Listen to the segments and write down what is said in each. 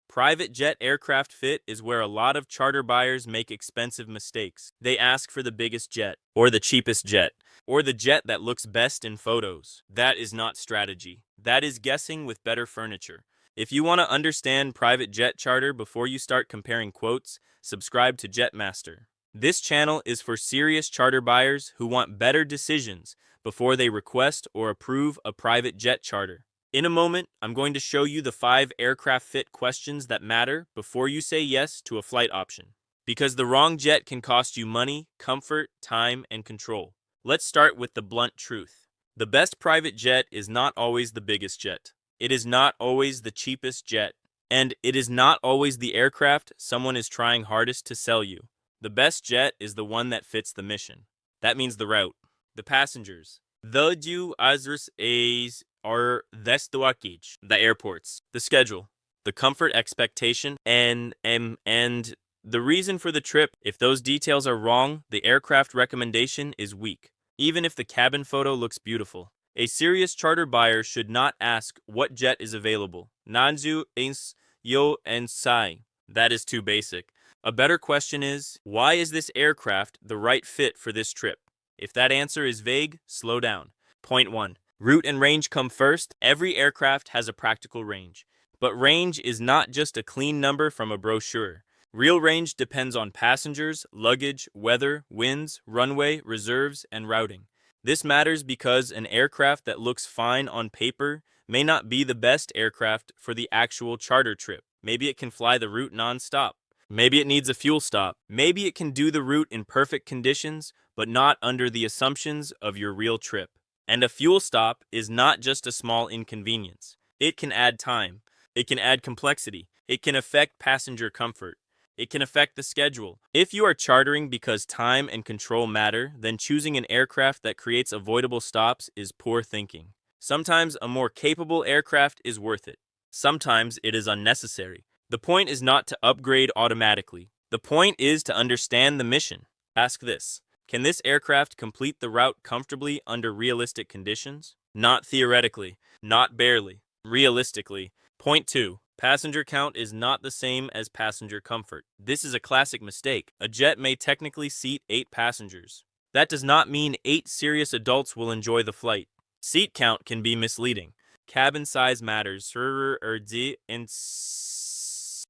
Private jet aircraft fit is where a lot of charter buyers make expensive mistakes. They ask for the biggest jet, or the cheapest jet, or the jet that looks best in photos. That is not strategy. That is guessing with better furniture. If you want to understand private jet charter before you start comparing quotes, subscribe to JetMaster. This channel is for serious charter buyers who want better decisions before they request or approve a private jet charter. In a moment, I'm going to show you the 5 aircraft fit questions that matter before you say yes to a flight option. Because the wrong jet can cost you money, comfort, time, and control. Let's start with the blunt truth. The best private jet is not always the biggest jet. It is not always the cheapest jet. And it is not always the aircraft someone is trying hardest to sell you. The best jet is the one that fits the mission. That means the route. The passengers. The you others is are the airports. The schedule. The comfort expectation and the reason for the trip. If those details are wrong, the aircraft recommendation is weak. Even if the cabin photo looks beautiful. A serious charter buyer should not ask what jet is available. Nanzu ins yo and sai. That is too basic. A better question is, why is this aircraft the right fit for this trip? If that answer is vague, slow down. Point 1. Route and range come first. Every aircraft has a practical range. But range is not just a clean number from a brochure. Real range depends on passengers, luggage, weather, winds, runway, reserves, and routing. This matters because an aircraft that looks fine on paper may not be the best aircraft for the actual charter trip. Maybe it can fly the route non-stop. Maybe it needs a fuel stop. Maybe it can do the route in perfect conditions, but not under the assumptions of your real trip. And a fuel stop is not just a small inconvenience. It can add time. It can add complexity. It can affect passenger comfort. It can affect the schedule. If you are chartering because time and control matter, then choosing an aircraft that creates avoidable stops is poor thinking. Sometimes a more capable aircraft is worth it. Sometimes it is unnecessary. The point is not to upgrade automatically. The point is to understand the mission. Ask this. Can this aircraft complete the route comfortably under realistic conditions? Not theoretically. Not barely. Realistically. Point 2. Passenger count is not the same as passenger comfort. This is a classic mistake. A jet may technically seat 8 passengers. That does not mean 8 serious adults will enjoy the flight. Seat count can be misleading. Cabin size matters.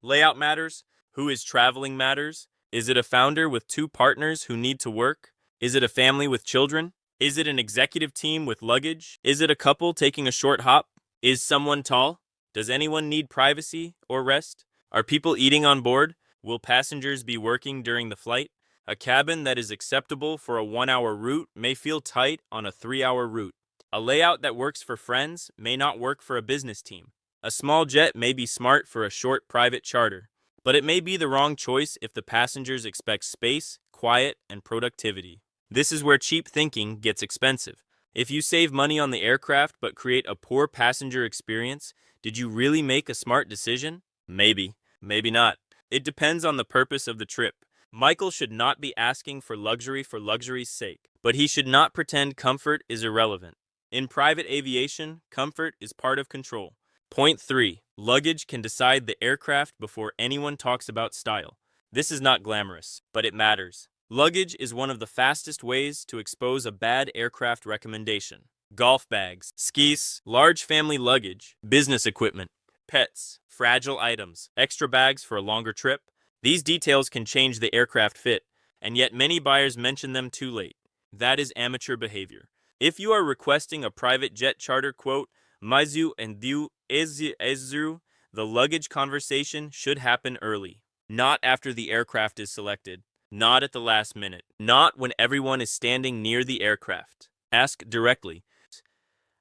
Layout matters. Who is traveling matters. Is it a founder with 2 partners who need to work? Is it a family with children? Is it an executive team with luggage? Is it a couple taking a short hop? Is someone tall? Does anyone need privacy or rest? Are people eating on board? Will passengers be working during the flight? A cabin that is acceptable for a 1-hour route may feel tight on a 3-hour route. A layout that works for friends may not work for a business team. A small jet may be smart for a short private charter, but it may be the wrong choice if the passengers expect space, quiet, and productivity. This is where cheap thinking gets expensive. If you save money on the aircraft but create a poor passenger experience, did you really make a smart decision? Maybe. Maybe not. It depends on the purpose of the trip. Michael should not be asking for luxury's sake, but he should not pretend comfort is irrelevant. In private aviation, comfort is part of control. Point 3. Luggage can decide the aircraft before anyone talks about style. This is not glamorous, but it matters. Luggage is one of the fastest ways to expose a bad aircraft recommendation. Golf bags, skis, large family luggage, business equipment, pets, fragile items, extra bags for a longer trip. These details can change the aircraft fit, and yet many buyers mention them too late. That is amateur behavior. If you are requesting a private jet charter quote, Mazu and Du Ezru, the luggage conversation should happen early, not after the aircraft is selected, not at the last minute, not when everyone is standing near the aircraft. Ask directly.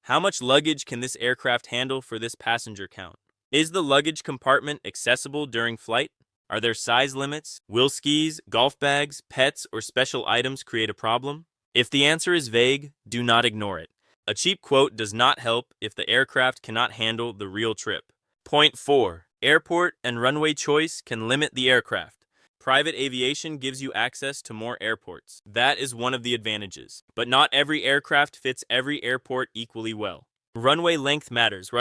How much luggage can this aircraft handle for this passenger count? Is the luggage compartment accessible during flight? Are there size limits? Will skis, golf bags, pets, or special items create a problem? If the answer is vague, do not ignore it. A cheap quote does not help if the aircraft cannot handle the real trip. Point 4. Airport and runway choice can limit the aircraft. Private aviation gives you access to more airports. That is one of the advantages. But not every aircraft fits every airport equally well. Runway length matters.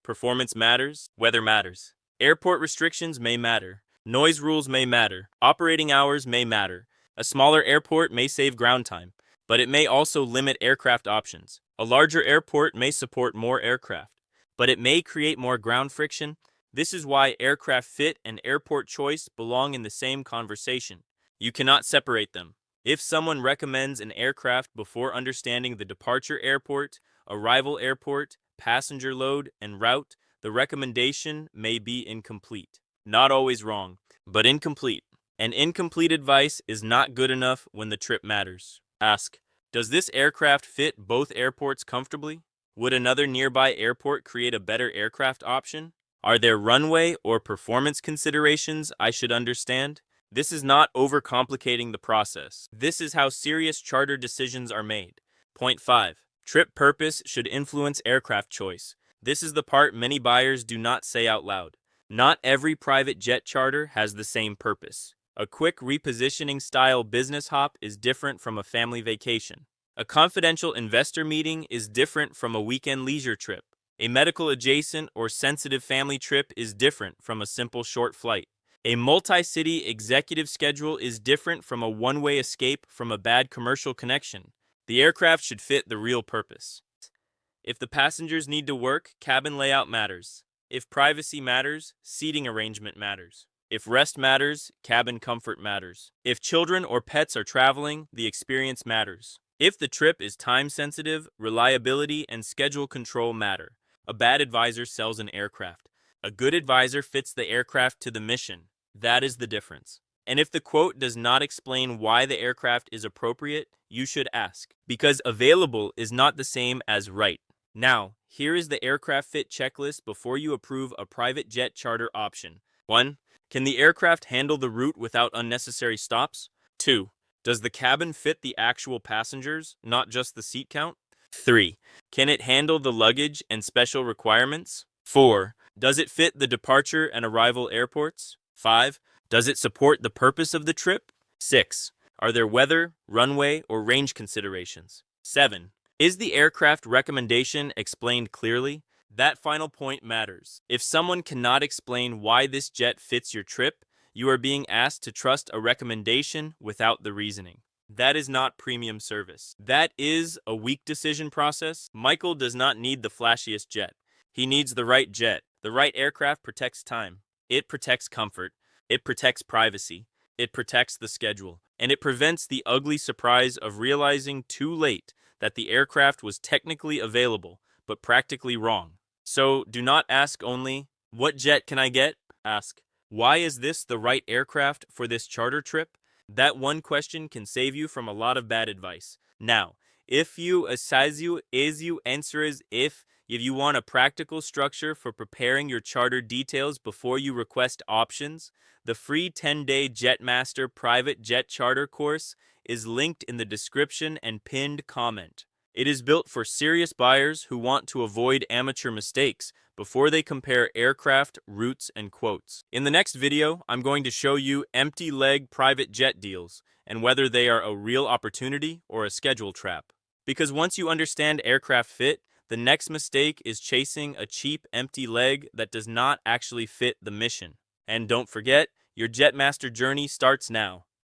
Performance matters, weather matters. Airport restrictions may matter. Noise rules may matter. Operating hours may matter. A smaller airport may save ground time, but it may also limit aircraft options. A larger airport may support more aircraft, but it may create more ground friction. This is why aircraft fit and airport choice belong in the same conversation. You cannot separate them. If someone recommends an aircraft before understanding the departure airport, arrival airport, passenger load, and route, the recommendation may be incomplete. Not always wrong, but incomplete. And incomplete advice is not good enough when the trip matters. Ask, does this aircraft fit both airports comfortably? Would another nearby airport create a better aircraft option? Are there runway or performance considerations I should understand? This is not overcomplicating the process. This is how serious charter decisions are made. Point 5. Trip purpose should influence aircraft choice. This is the part many buyers do not say out loud. Not every private jet charter has the same purpose. A quick repositioning style business hop is different from a family vacation. A confidential investor meeting is different from a weekend leisure trip. A medical adjacent or sensitive family trip is different from a simple short flight. A multi-city executive schedule is different from a one-way escape from a bad commercial connection. The aircraft should fit the real purpose. If the passengers need to work, cabin layout matters. If privacy matters, seating arrangement matters. If rest matters, cabin comfort matters. If children or pets are traveling, the experience matters. If the trip is time-sensitive, reliability and schedule control matter. A bad advisor sells an aircraft. A good advisor fits the aircraft to the mission. That is the difference. And if the quote does not explain why the aircraft is appropriate, you should ask, because available is not the same as right. Now, here is the aircraft fit checklist before you approve a private jet charter option. 1. Can the aircraft handle the route without unnecessary stops? 2. Does the cabin fit the actual passengers, not just the seat count? 3. Can it handle the luggage and special requirements? 4. Does it fit the departure and arrival airports? 5. Does it support the purpose of the trip? 6. Are there weather, runway, or range considerations? 7. Is the aircraft recommendation explained clearly? That final point matters. If someone cannot explain why this jet fits your trip, you are being asked to trust a recommendation without the reasoning. That is not premium service. That is a weak decision process. Michael does not need the flashiest jet. He needs the right jet. The right aircraft protects time. It protects comfort. It protects privacy. It protects the schedule. And it prevents the ugly surprise of realizing too late that the aircraft was technically available, but practically wrong. So do not ask only, what jet can I get? Ask, why is this the right aircraft for this charter trip? That one question can save you from a lot of bad advice. Now, if you answer is if you want a practical structure for preparing your charter details before you request options, the free 10-day JetMaster private jet charter course is linked in the description and pinned comment. It is built for serious buyers who want to avoid amateur mistakes before they compare aircraft, routes, and quotes. In the next video, I'm going to show you empty leg private jet deals and whether they are a real opportunity or a schedule trap. Because once you understand aircraft fit, the next mistake is chasing a cheap empty leg that does not actually fit the mission. And don't forget, your JetMaster journey starts now.